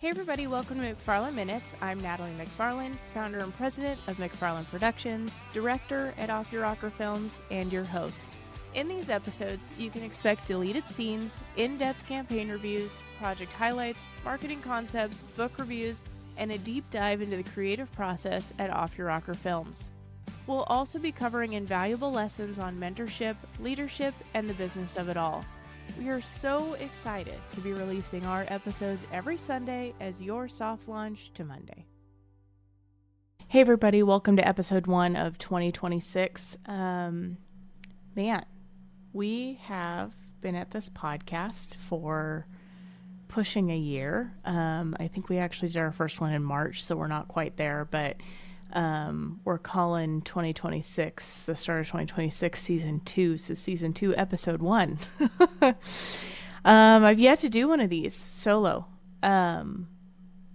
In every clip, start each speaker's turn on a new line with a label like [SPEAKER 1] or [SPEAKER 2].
[SPEAKER 1] Hey everybody, welcome to McFarland Minutes. I'm Natalie McFarland, founder and president of McFarland Productions, director at Off Your Rocker Films, and your host. In these episodes, you can expect deleted scenes, in-depth campaign reviews, project highlights, marketing concepts, book reviews, and a deep dive into the creative process at Off Your Rocker Films. We'll also be covering invaluable lessons on mentorship, leadership, and the business of it all. We are so excited to be releasing our episodes every Sunday as your soft launch to Monday. Hey everybody, welcome to episode 1 of 2026. Man, we have been at this podcast for pushing a year. I think we actually did our first one in March, so we're not quite there, but we're calling 2026, the start of 2026, season 2. So season 2, episode 1. I've yet to do one of these solo. And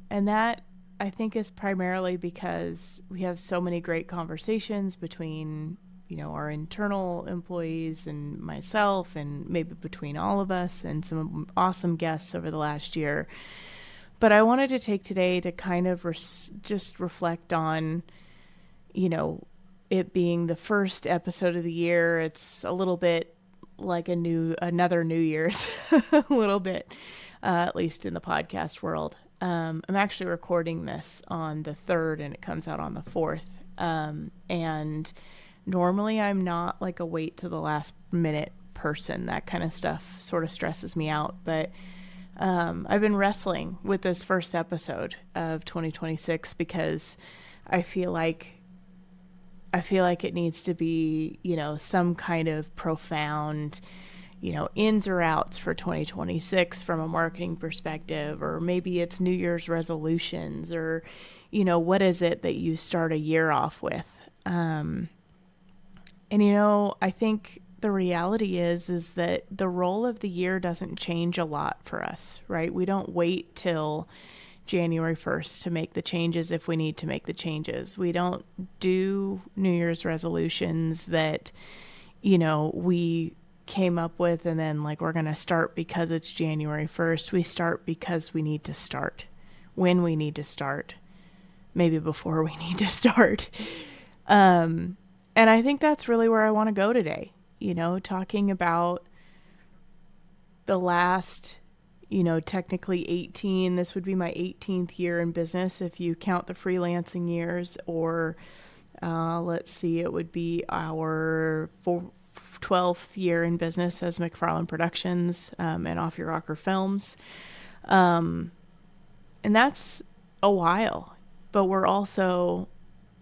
[SPEAKER 1] that I think is primarily because we have so many great conversations between, our internal employees and myself, and maybe between all of us, and some awesome guests over the last year. But I wanted to take today to kind of just reflect on, it being the first episode of the year. It's a little bit like another New Year's, a little bit, at least in the podcast world. I'm actually recording this on the 3rd and it comes out on the 4th. And normally I'm not like a wait to the last minute person. That kind of stuff sort of stresses me out. But I've been wrestling with this first episode of 2026 because I feel like it needs to be, some kind of profound, ins or outs for 2026 from a marketing perspective, or maybe it's New Year's resolutions, or, what is it that you start a year off with? And, I think the reality is that the role of the year doesn't change a lot for us, right? We don't wait till January 1st to make the changes if we need to make the changes. We don't do New Year's resolutions that, we came up with and then we're going to start because it's January 1st. We start because we need to start, when we need to start, maybe before we need to start. And I think that's really where I want to go today. Talking about the last, technically 18, this would be my 18th year in business if you count the freelancing years, or let's see, it would be our 12th year in business as McFarland Productions and Off Your Rocker Films. And that's a while, but we're also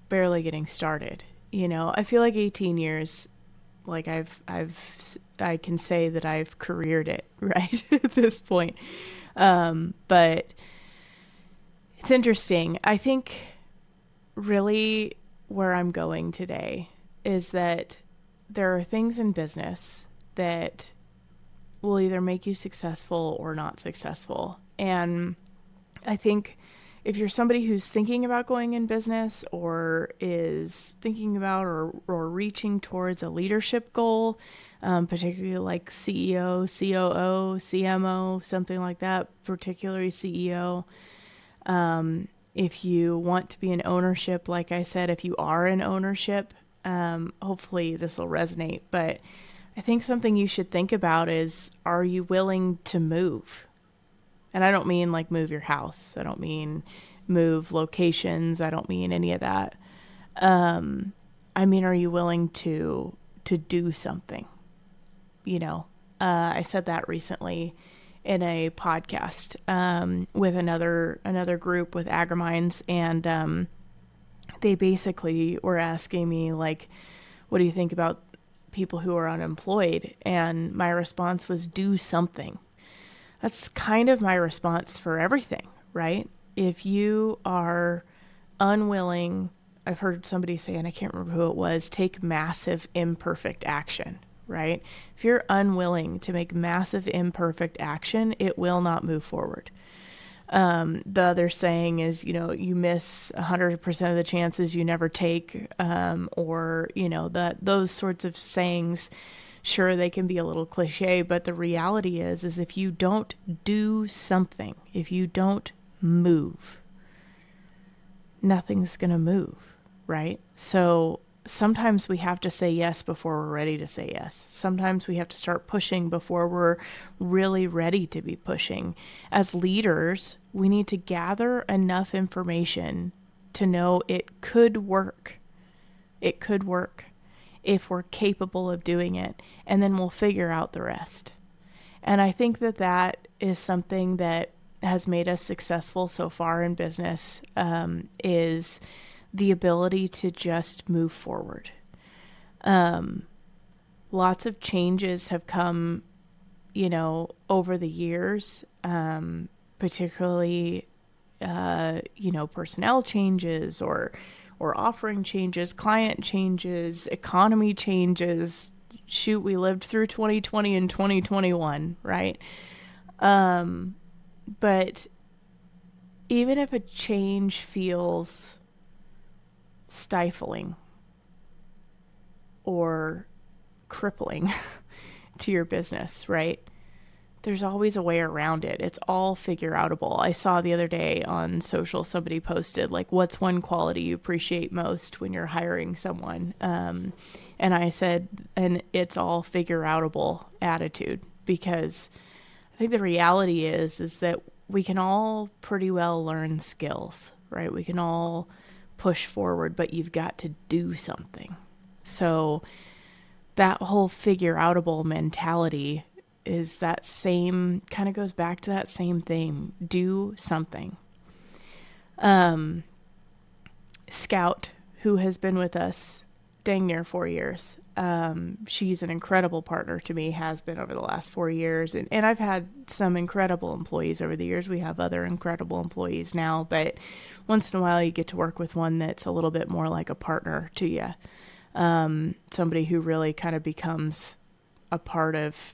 [SPEAKER 1] barely getting started. I feel like 18 years, I can say that I've careered it right at this point. But it's interesting. I think really where I'm going today is that there are things in business that will either make you successful or not successful. And I think if you're somebody who's thinking about going in business, or is thinking about or reaching towards a leadership goal, particularly like CEO, COO, CMO, something like that, particularly CEO. If you want to be in ownership, like I said, if you are in ownership, hopefully this will resonate. But I think something you should think about is, are you willing to move? And I don't mean move your house. I don't mean move locations. I don't mean any of that. I mean, are you willing to do something? I said that recently in a podcast with another group with Agriminds, and they basically were asking me what do you think about people who are unemployed? And my response was, do something. That's kind of my response for everything, right? If you are unwilling, I've heard somebody say, and I can't remember who it was, take massive imperfect action, right? If you're unwilling to make massive imperfect action, it will not move forward. The other saying is, you miss 100% of the chances you never take, or, those sorts of sayings. Sure, they can be a little cliche, but the reality is if you don't do something, if you don't move. Nothing's going to move, right? So sometimes we have to say yes before we're ready to say yes. Sometimes we have to start pushing before we're really ready to be pushing. As leaders, we need to gather enough information to know it could work. It could work if we're capable of doing it, and then we'll figure out the rest. And I think that that is something that has made us successful so far in business, is the ability to just move forward. Lots of changes have come, over the years, particularly, personnel changes or offering changes, client changes, economy changes. Shoot, we lived through 2020 and 2021, right? But even if a change feels stifling or crippling to your business, right? There's always a way around it. It's all figure outable. I saw the other day on social, somebody posted, like, what's one quality you appreciate most when you're hiring someone? And I said, and it's all figure outable attitude, because I think the reality is that we can all pretty well learn skills, right? We can all push forward, but you've got to do something. So that whole figure outable mentality is that same, kind of goes back to that same thing. Do something. Scout, who has been with us dang near 4 years. She's an incredible partner to me, has been over the last 4 years. And I've had some incredible employees over the years. We have other incredible employees now, but once in a while you get to work with one that's a little bit more like a partner to you. Somebody who really kind of becomes a part of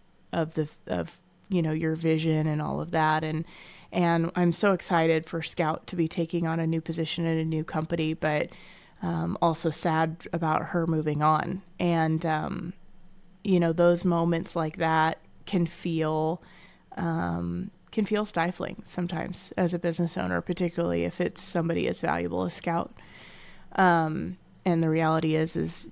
[SPEAKER 1] your vision and all of that. And I'm so excited for Scout to be taking on a new position in a new company, but also sad about her moving on. And, those moments like that can feel stifling sometimes as a business owner, particularly if it's somebody as valuable as Scout. And the reality is,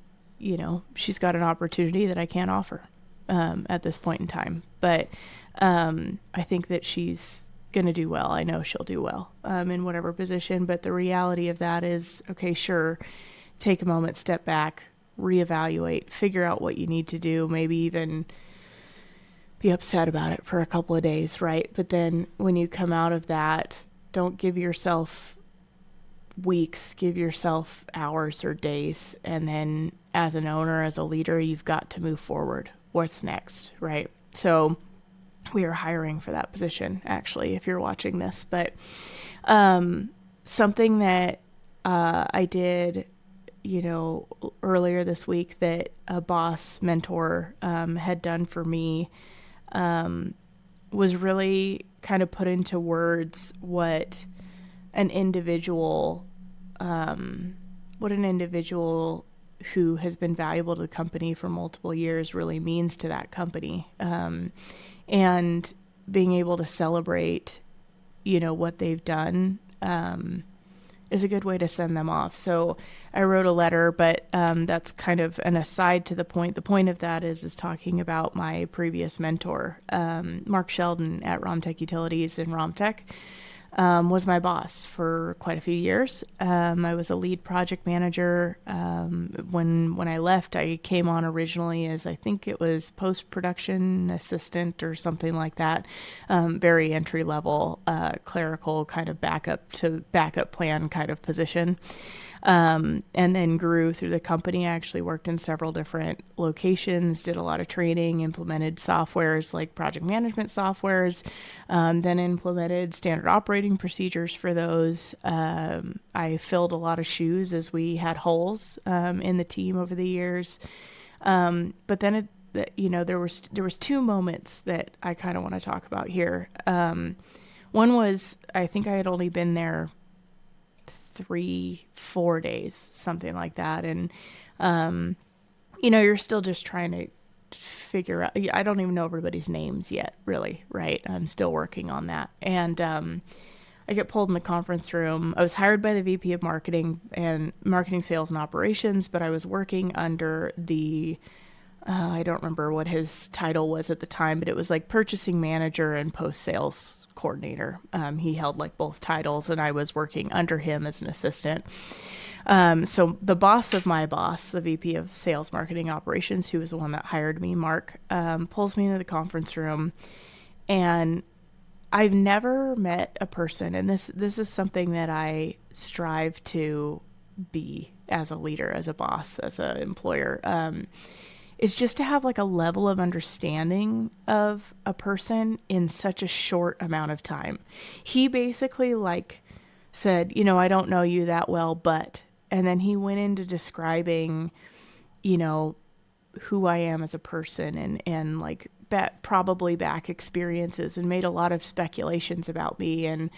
[SPEAKER 1] she's got an opportunity that I can't offer, at this point in time. But, I think that she's going to do well. I know she'll do well, in whatever position, but the reality of that is, okay, sure, take a moment, step back, reevaluate, figure out what you need to do, maybe even be upset about it for a couple of days, right? But then when you come out of that, don't give yourself weeks, give yourself hours or days. And then as an owner, as a leader, you've got to move forward. What's next, right? So we are hiring for that position, actually, if you're watching this. But something that I did, earlier this week that a boss mentor had done for me was really kind of put into words what an individual who has been valuable to the company for multiple years really means to that company. And being able to celebrate, what they've done, is a good way to send them off. So I wrote a letter, but that's kind of an aside to the point. The point of that is talking about my previous mentor, Mark Sheldon at Romtech Utilities in Romtech. Was my boss for quite a few years. I was a lead project manager. When I left, I came on originally as, I think it was post-production assistant or something like that. Very entry level, clerical kind of backup plan kind of position. And then grew through the company. I actually worked in several different locations, did a lot of training, implemented softwares like project management softwares, then implemented standard operating procedures for those. I filled a lot of shoes as we had holes in the team over the years. But then there was two moments that I kind of want to talk about here. One was, I think I had only been there 3-4 days, something like that. And, you're still just trying to figure out, I don't even know everybody's names yet, really. Right. I'm still working on that. And, I get pulled in the conference room. I was hired by the VP of marketing, sales and operations, but I was working under the, I don't remember what his title was at the time, but it was like purchasing manager and post-sales coordinator. He held like both titles, and I was working under him as an assistant. So the boss of my boss, the VP of sales, marketing, operations, who was the one that hired me, Mark, pulls me into the conference room, and I've never met a person, and this is something that I strive to be as a leader, as a boss, as an employer, is just to have like a level of understanding of a person in such a short amount of time. He basically like said, I don't know you that well, but, and then he went into describing, who I am as a person and like probably back experiences, and made a lot of speculations about me. And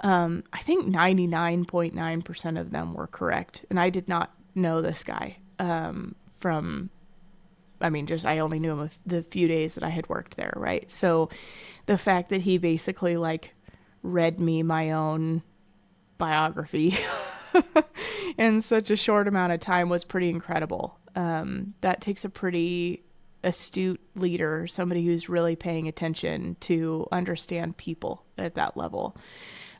[SPEAKER 1] I think 99.9% of them were correct. And I did not know this guy I only knew him the few days that I had worked there, right? So the fact that he basically like read me my own biography in such a short amount of time was pretty incredible. That takes a pretty astute leader, somebody who's really paying attention to understand people at that level.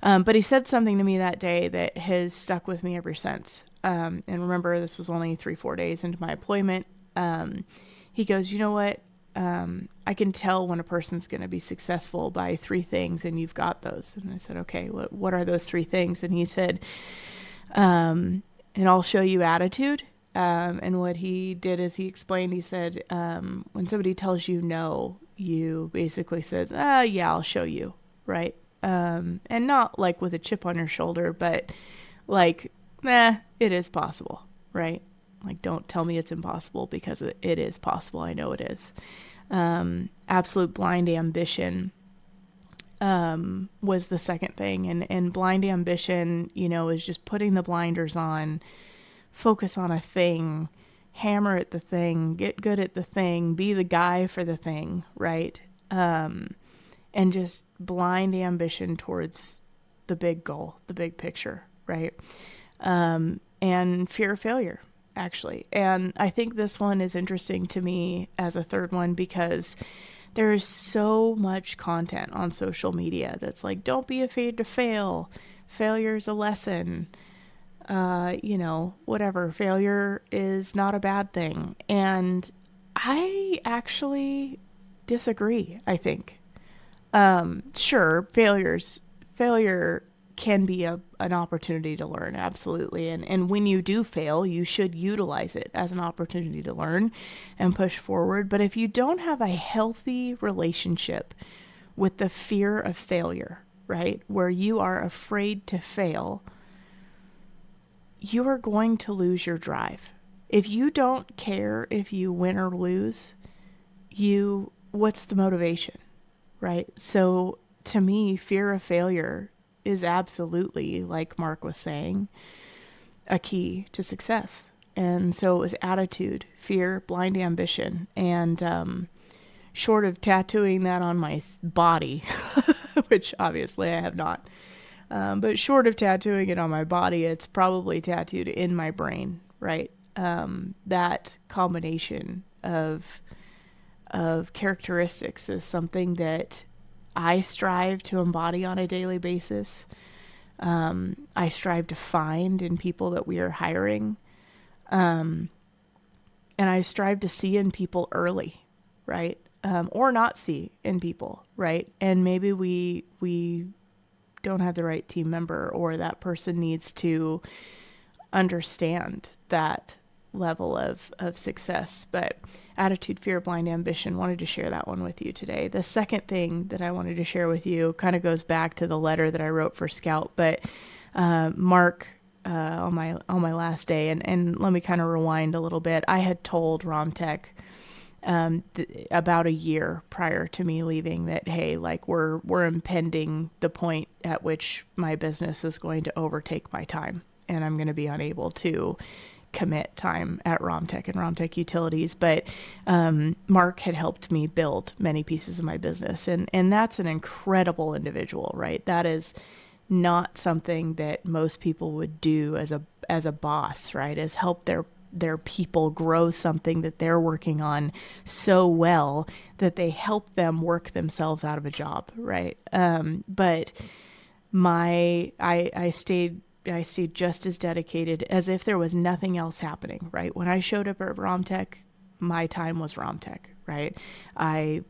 [SPEAKER 1] But he said something to me that day that has stuck with me ever since. And remember, this was only 3-4 days into my employment. He goes, you know what? I can tell when a person's going to be successful by 3 things, and you've got those. And I said, okay, what are those 3 things? And he said, and I'll show you attitude. And what he did is he explained, he said, when somebody tells you no, you basically says, yeah, I'll show you. Right. And not like with a chip on your shoulder, but like, it is possible. Right. Like, don't tell me it's impossible, because it is possible. I know it is. Absolute blind ambition, was the second thing. And blind ambition, is just putting the blinders on, focus on a thing, hammer at the thing, get good at the thing, be the guy for the thing, right? And just blind ambition towards the big goal, the big picture, right? And fear of failure, actually. And I think this one is interesting to me as a third one, because there is so much content on social media that's like, don't be afraid to fail. Failure is a lesson. Whatever. Failure is not a bad thing. And I actually disagree, I think. Sure, failure can be an opportunity to learn, absolutely. And when you do fail, you should utilize it as an opportunity to learn and push forward. But if you don't have a healthy relationship with the fear of failure, right, where you are afraid to fail, you are going to lose your drive. If you don't care if you win or lose, what's the motivation, right? So to me, fear of failure is absolutely, like Mark was saying, a key to success. And so it was attitude, fear, blind ambition. And short of tattooing that on my body, which obviously I have not, but short of tattooing it on my body, it's probably tattooed in my brain, right? That combination of characteristics is something that I strive to embody on a daily basis. I strive to find in people that we are hiring. And I strive to see in people early, right? Or not see in people, right? And maybe we don't have the right team member, or that person needs to understand that level of success. But attitude, fear, blind ambition, wanted to share that one with you today. The second thing that I wanted to share with you kind of goes back to the letter that I wrote for Scout, but Mark, on my last day, and let me kind of rewind a little bit. I had told Romtech about a year prior to me leaving that, hey, like we're impending the point at which my business is going to overtake my time, and I'm going to be unable to commit time at Romtech and Romtech Utilities. But Mark had helped me build many pieces of my business, and that's an incredible individual, right? That is not something that most people would do as a boss, right? Is help their people grow something that they're working on so well that they help them work themselves out of a job, right? But I stayed just as dedicated as if there was nothing else happening, right? When I showed up at RomTech, my time was RomTech, right? I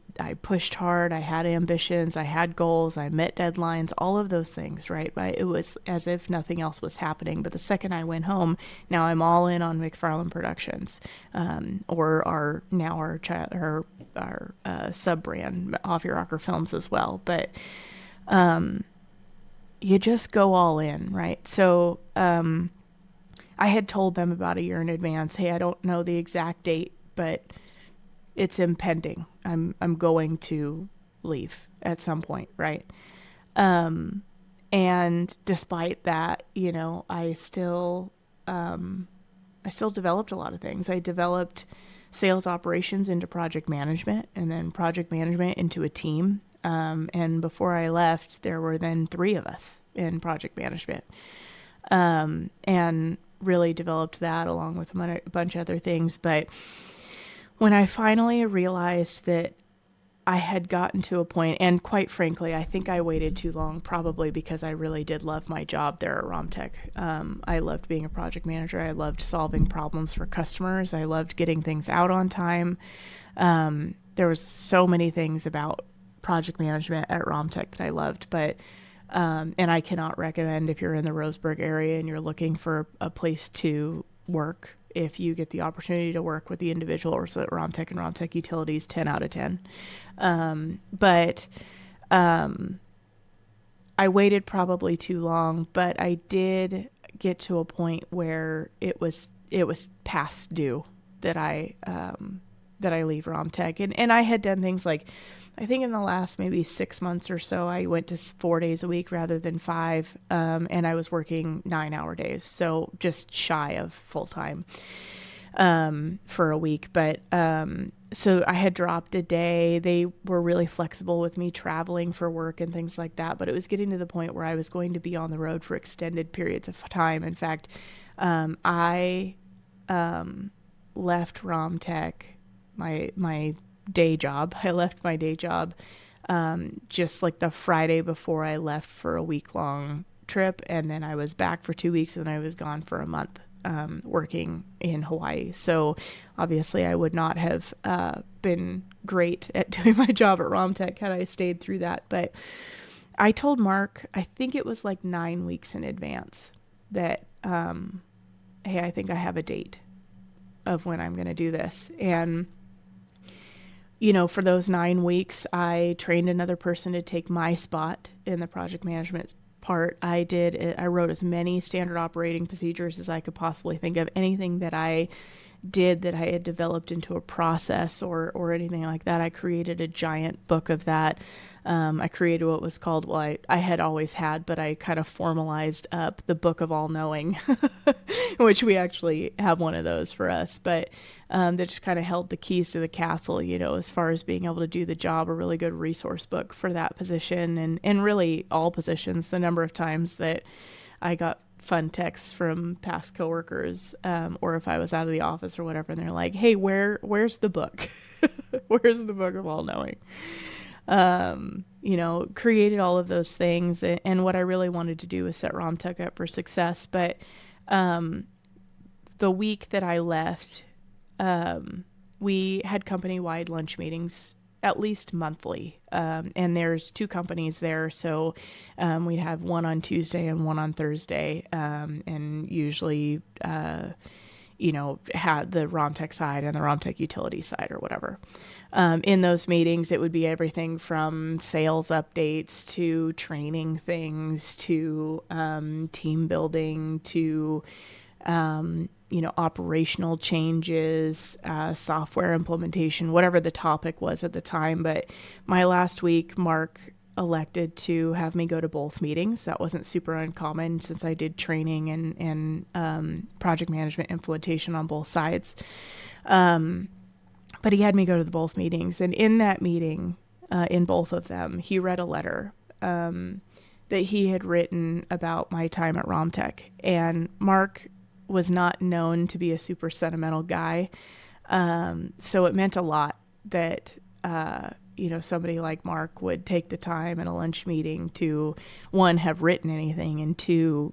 [SPEAKER 1] pushed hard, I had ambitions, I had goals, I met deadlines, all of those things, right? It was as if nothing else was happening. But the second I went home, now I'm all in on McFarland Productions, or our sub brand, Off Your Rocker Films as well. But you just go all in, right? So I had told them about a year in advance, hey, I don't know the exact date, but it's impending. I'm going to leave at some point, right? And despite that, I still developed a lot of things. I developed sales operations into project management, and then project management into a team. And before I left, there were then 3 of us in project management, and really developed that along with a bunch of other things. But when I finally realized that I had gotten to a point, and quite frankly, I think I waited too long, probably because I really did love my job there at RomTech. I loved being a project manager. I loved solving problems for customers. I loved getting things out on time. There was so many things about project management at RomTech that I loved, but and I cannot recommend, if you're in the Roseburg area and you're looking for a place to work, if you get the opportunity to work with the individuals at RomTech and RomTech Utilities, 10 out of 10. But I waited probably too long, but I did get to a point where it was past due that I leave RomTech. And I had done things like, I think in the last maybe 6 months or so, I went to 4 days a week rather than 5. And I was working 9-hour days. So just shy of full time, for a week. But, so I had dropped a day. They were really flexible with me traveling for work and things like that. But it was getting to the point where I was going to be on the road for extended periods of time. In fact, I, left RomTech, my day job. I left my day job just like the Friday before I left for a week-long trip, and then I was back for 2 weeks, and then I was gone for a month working in Hawaii. So obviously I would not have been great at doing my job at RomTech had I stayed through that. But I told Mark, I think it was like 9 weeks in advance, that hey, I think I have a date of when I'm going to do this. And for those 9 weeks, I trained another person to take my spot in the project management part. I wrote as many standard operating procedures as I could possibly think of. Anything that I did that I had developed into a process or anything like that, I created a giant book of that. I created what was called, well, I had always had, but I kind of formalized up the Book of All Knowing, which we actually have one of those for us, but that just kind of held the keys to the castle, as far as being able to do the job, a really good resource book for that position and really all positions. The number of times that I got fun texts from past coworkers, or if I was out of the office or whatever, and they're like, hey, where's the book? Where's the Book of All Knowing? Created all of those things. And what I really wanted to do was set RomTech up for success. But the week that I left, we had company-wide lunch meetings at least monthly. And there's 2 companies there. So we'd have one on Tuesday and one on Thursday. And usually, had the RomTech side and the RomTech utility side or whatever. In those meetings, it would be everything from sales updates to training things to team building to operational changes, software implementation, whatever the topic was at the time. But my last week, Mark elected to have me go to both meetings. That wasn't super uncommon since I did training and project management implementation on both sides. But he had me go to both meetings. And in that meeting, in both of them, he read a letter that he had written about my time at Romtech. And Mark was not known to be a super sentimental guy. So it meant a lot that, somebody like Mark would take the time at a lunch meeting to, one, have written anything, and two,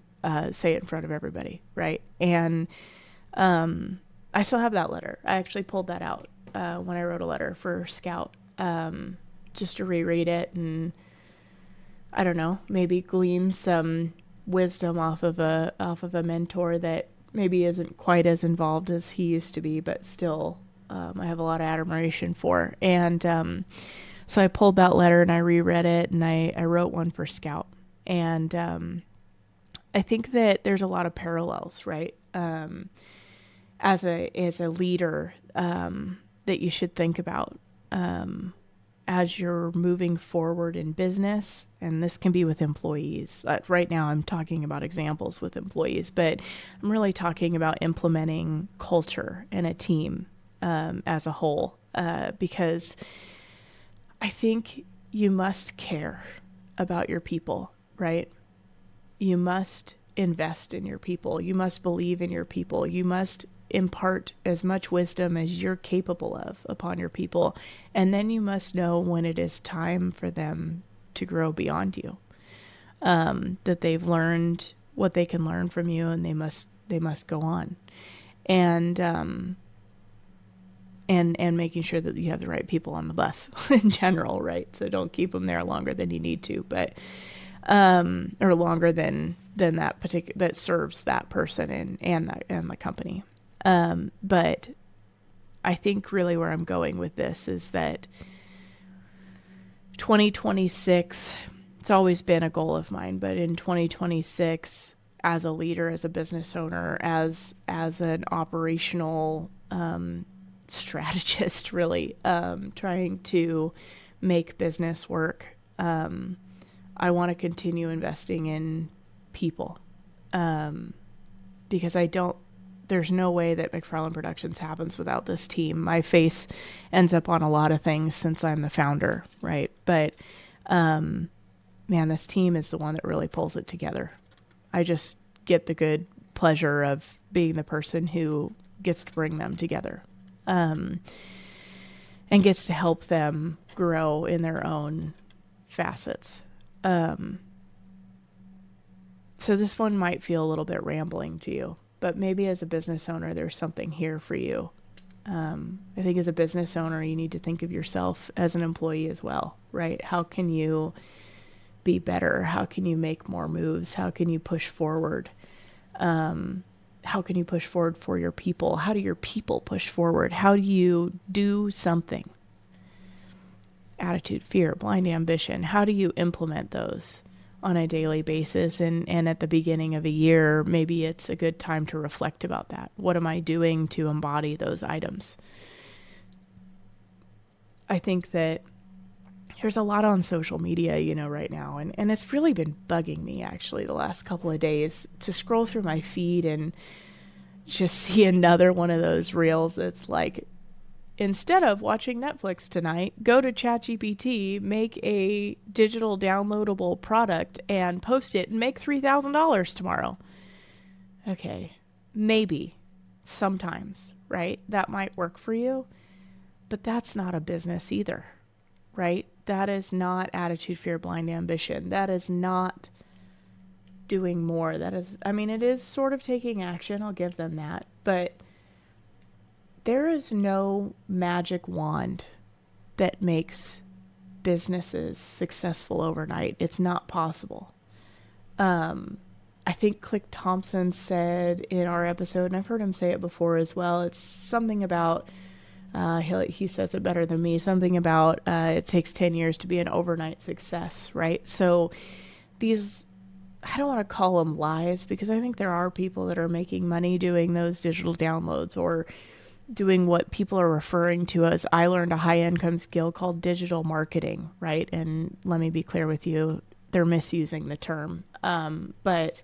[SPEAKER 1] say it in front of everybody, right? And I still have that letter. I actually pulled that out when I wrote a letter for Scout, just to reread it and, I don't know, maybe glean some wisdom off of a mentor that maybe isn't quite as involved as he used to be, but still I have a lot of admiration for. And so I pulled that letter and I reread it, and I wrote one for Scout. And I think that there's a lot of parallels, right? As a leader, that you should think about as you're moving forward in business. And this can be with employees. Right now I'm talking about examples with employees, but I'm really talking about implementing culture in a team as a whole, because I think you must care about your people, right? You must invest in your people. You must believe in your people. You must impart as much wisdom as you're capable of upon your people. And then you must know when it is time for them to grow beyond you, that they've learned what they can learn from you, and they must go on. And making sure that you have the right people on the bus in general, right? So don't keep them there longer than you need to, but or longer than that particular, that serves that person and the company. But I think really where I'm going with this is that 2026, it's always been a goal of mine, but in 2026, as a leader, as a business owner, as an operational strategist, really trying to make business work, I want to continue investing in people, because there's no way that McFarland Productions happens without this team. My face ends up on a lot of things since I'm the founder, right? But man, this team is the one that really pulls it together. I just get the good pleasure of being the person who gets to bring them together, and gets to help them grow in their own facets. So this one might feel a little bit rambling to you, but maybe as a business owner, there's something here for you. I think as a business owner, you need to think of yourself as an employee as well, right? How can you be better? How can you make more moves? How can you push forward? How can you push forward for your people? How do your people push forward? How do you do something? Attitude, fear, blind ambition. How do you implement those on a daily basis? And at the beginning of a year, maybe it's a good time to reflect about that. What am I doing to embody those items? I think that there's a lot on social media, right now. And it's really been bugging me, actually, the last couple of days to scroll through my feed and just see another one of those reels that's like, instead of watching Netflix tonight, go to ChatGPT, make a digital downloadable product and post it and make $3,000 tomorrow. Okay, maybe sometimes, right? That might work for you, but that's not a business either, right? That is not attitude, fear, blind ambition. That is not doing more. That is, it is sort of taking action. I'll give them that, but there is no magic wand that makes businesses successful overnight. It's not possible. I think Click Thompson said in our episode, and I've heard him say it before as well, it's something about, he says it better than me, something about it takes 10 years to be an overnight success, right? So these, I don't want to call them lies, because I think there are people that are making money doing those digital downloads or doing what people are referring to as, I learned a high income skill called digital marketing, right? And let me be clear with you, they're misusing the term. But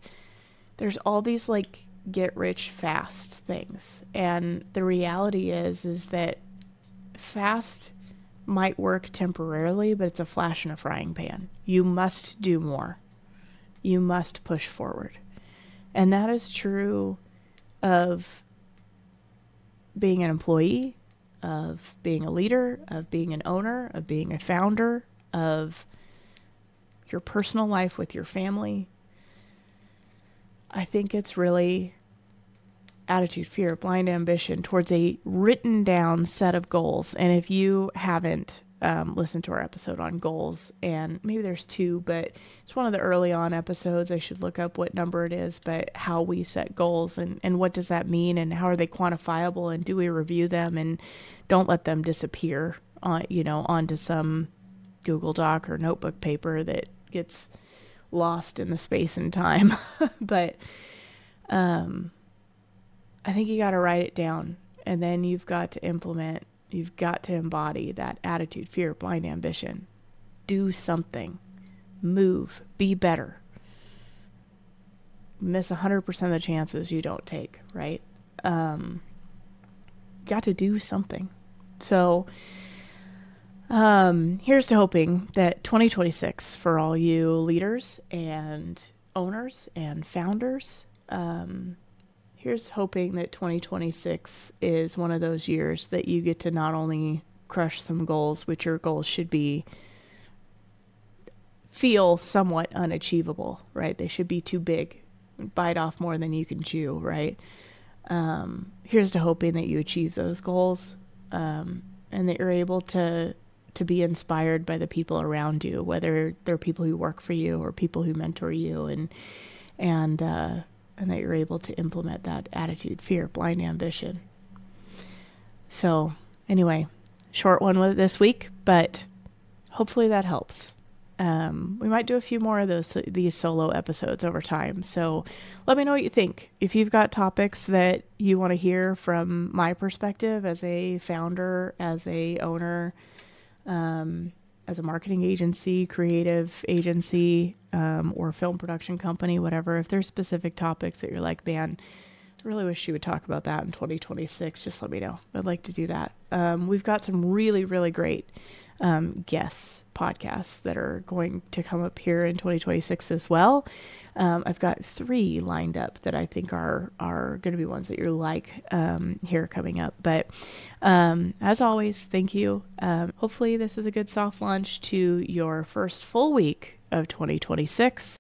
[SPEAKER 1] there's all these like get rich fast things. And the reality is that fast might work temporarily, but it's a flash in a frying pan. You must do more. you must push forward. And that is true of being an employee, of being a leader, of being an owner, of being a founder, of your personal life with your family. I think it's really attitude, fear, blind ambition towards a written down set of goals. And if you haven't listened to our episode on goals, and maybe there's two, but it's one of the early on episodes, I should look up what number it is, but how we set goals and what does that mean and how are they quantifiable and do we review them and don't let them disappear on, onto some Google Doc or notebook paper that gets lost in the space and time. But I think you got to write it down, and then you've got to implement, you've got to embody that attitude, fear, blind ambition. Do something, move, be better. Miss 100% of the chances you don't take, right? Got to do something. So here's to hoping that 2026 for all you leaders and owners and founders, here's hoping that 2026 is one of those years that you get to not only crush some goals, which your goals should feel somewhat unachievable, right? They should be too big, bite off more than you can chew, right? Here's to hoping that you achieve those goals, and that you're able to be inspired by the people around you, whether they're people who work for you or people who mentor you, and that you're able to implement that attitude, fear, blind ambition. So anyway, short one with this week, but hopefully that helps. We might do a few more of these solo episodes over time. So let me know what you think. If you've got topics that you want to hear from my perspective as a founder, as a owner, as a marketing agency, creative agency, or film production company, whatever, if there's specific topics that you're like, man, I really wish you would talk about that in 2026, just let me know. I'd like to do that. We've got some really, really great guests, podcasts that are going to come up here in 2026 as well. I've got 3 lined up that I think are going to be ones that you're like here coming up. But as always, thank you. Hopefully this is a good soft launch to your first full week of 2026.